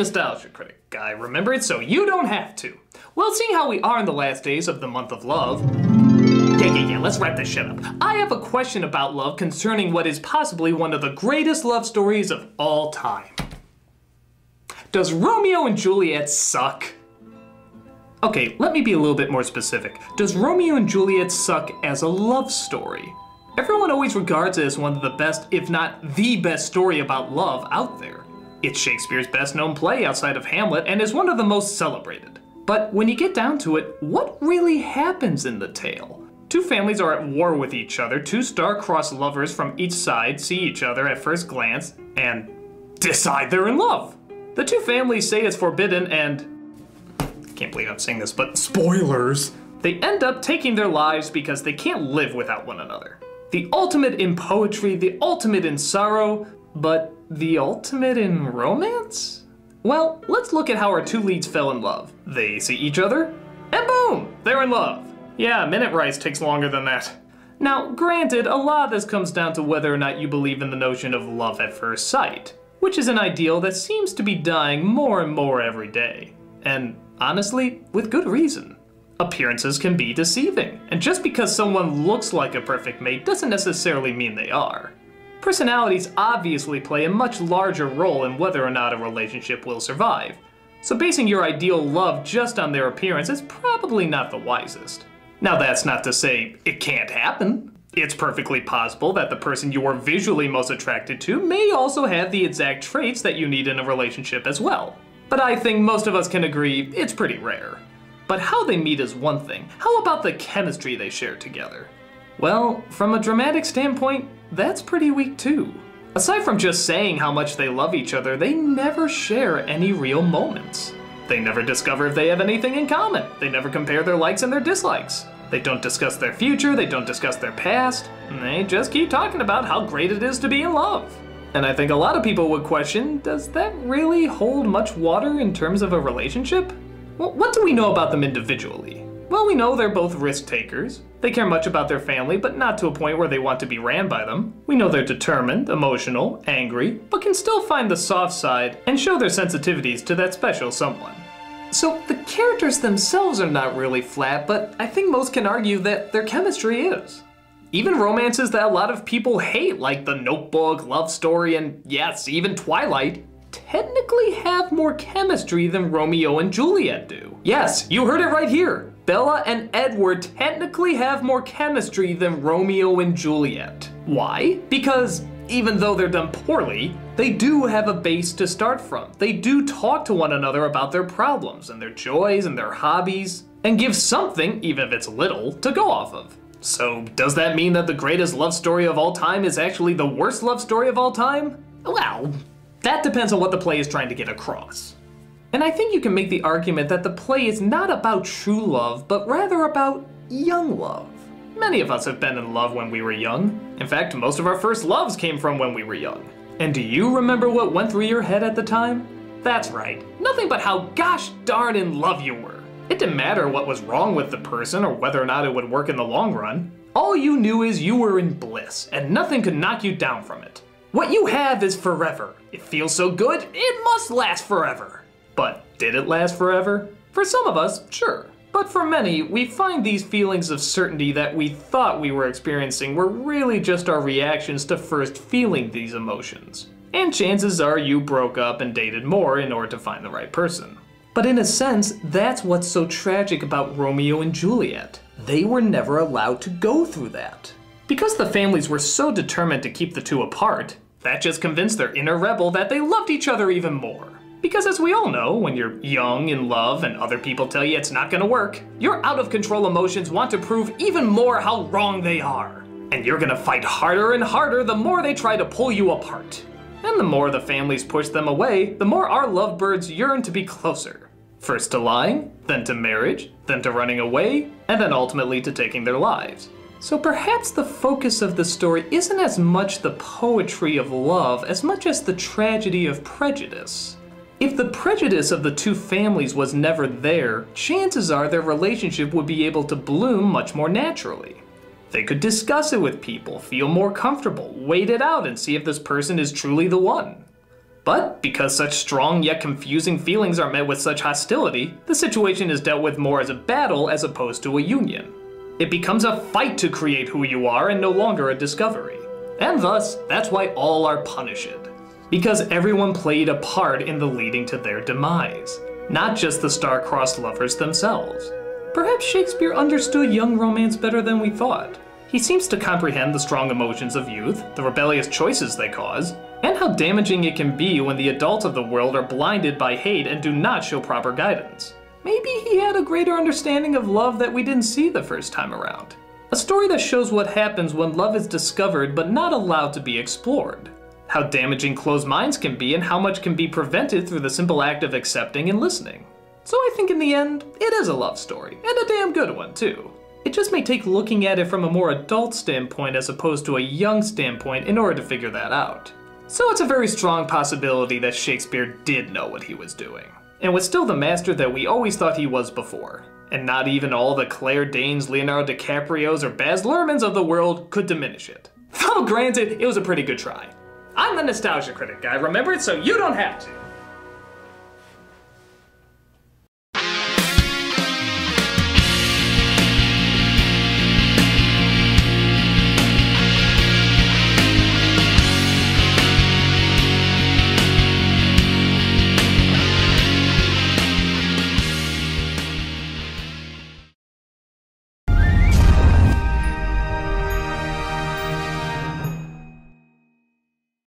nostalgia critic. I remember it so you don't have to. Well, seeing how we are in the last days of the month of love... Yeah, let's wrap this shit up. I have a question about love concerning what is possibly one of the greatest love stories of all time. Does Romeo and Juliet suck? Okay, let me be a little bit more specific. Does Romeo and Juliet suck as a love story? Everyone always regards it as one of the best, if not the best story about love out there. It's Shakespeare's best known play outside of Hamlet and is one of the most celebrated. But when you get down to it, what really happens in the tale? Two families are at war with each other, two star-crossed lovers from each side see each other at first glance and decide they're in love. The two families say it's forbidden and... can't believe I'm saying this, but spoilers! They end up taking their lives because they can't live without one another. The ultimate in poetry, the ultimate in sorrow, but the ultimate in romance? Well, let's look at how our two leads fell in love. They see each other, and boom! They're in love. Yeah, minute rice takes longer than that. Now, granted, a lot of this comes down to whether or not you believe in the notion of love at first sight, which is an ideal that seems to be dying more and more every day. And honestly, with good reason. Appearances can be deceiving, and just because someone looks like a perfect mate doesn't necessarily mean they are. Personalities obviously play a much larger role in whether or not a relationship will survive, so basing your ideal love just on their appearance is probably not the wisest. Now that's not to say it can't happen. It's perfectly possible that the person you are visually most attracted to may also have the exact traits that you need in a relationship as well. But I think most of us can agree it's pretty rare. But how they meet is one thing. How about the chemistry they share together? Well, from a dramatic standpoint, that's pretty weak too. Aside from just saying how much they love each other, they never share any real moments. They never discover if they have anything in common. They never compare their likes and their dislikes. They don't discuss their future, they don't discuss their past, and they just keep talking about how great it is to be in love. And I think a lot of people would question, does that really hold much water in terms of a relationship? Well, what do we know about them individually? Well, we know they're both risk takers. They care much about their family, but not to a point where they want to be ran by them. We know they're determined, emotional, angry, but can still find the soft side and show their sensitivities to that special someone. So the characters themselves are not really flat, but I think most can argue that their chemistry is. Even romances that a lot of people hate, like The Notebook, Love Story, and yes, even Twilight, technically have more chemistry than Romeo and Juliet do. Yes, you heard it right here. Bella and Edward technically have more chemistry than Romeo and Juliet. Why? Because even though they're done poorly, they do have a base to start from. They do talk to one another about their problems and their joys and their hobbies, and give something, even if it's little, to go off of. So does that mean that the greatest love story of all time is actually the worst love story of all time? Well, that depends on what the play is trying to get across. And I think you can make the argument that the play is not about true love, but rather about young love. Many of us have been in love when we were young. In fact, most of our first loves came from when we were young. And do you remember what went through your head at the time? That's right, nothing but how gosh darn in love you were. It didn't matter what was wrong with the person or whether or not it would work in the long run. All you knew is you were in bliss, and nothing could knock you down from it. What you have is forever. It feels so good, it must last forever. But did it last forever? For some of us, sure. But for many, we find these feelings of certainty that we thought we were experiencing were really just our reactions to first feeling these emotions. And chances are you broke up and dated more in order to find the right person. But in a sense, that's what's so tragic about Romeo and Juliet. They were never allowed to go through that. Because the families were so determined to keep the two apart, that just convinced their inner rebel that they loved each other even more. Because as we all know, when you're young, in love, and other people tell you it's not gonna work, your out-of-control emotions want to prove even more how wrong they are. And you're gonna fight harder and harder the more they try to pull you apart. And the more the families push them away, the more our lovebirds yearn to be closer. First to lying, then to marriage, then to running away, and then ultimately to taking their lives. So perhaps the focus of the story isn't as much the poetry of love as much as the tragedy of prejudice. If the prejudice of the two families was never there, chances are their relationship would be able to bloom much more naturally. They could discuss it with people, feel more comfortable, wait it out and see if this person is truly the one. But because such strong yet confusing feelings are met with such hostility, the situation is dealt with more as a battle as opposed to a union. It becomes a fight to create who you are and no longer a discovery. And thus, that's why all are punished. Because everyone played a part in the leading to their demise, not just the star-crossed lovers themselves. Perhaps Shakespeare understood young romance better than we thought. He seems to comprehend the strong emotions of youth, the rebellious choices they cause, and how damaging it can be when the adults of the world are blinded by hate and do not show proper guidance. Maybe he had a greater understanding of love that we didn't see the first time around. A story that shows what happens when love is discovered but not allowed to be explored. How damaging closed minds can be and how much can be prevented through the simple act of accepting and listening. So I think in the end, it is a love story, and a damn good one too. It just may take looking at it from a more adult standpoint as opposed to a young standpoint in order to figure that out. So it's a very strong possibility that Shakespeare did know what he was doing, and was still the master that we always thought he was before, and not even all the Claire Danes, Leonardo DiCaprios, or Baz Luhrmanns of the world could diminish it. Though granted, it was a pretty good try. I'm the Nostalgia Critic guy, remember it so you don't have to.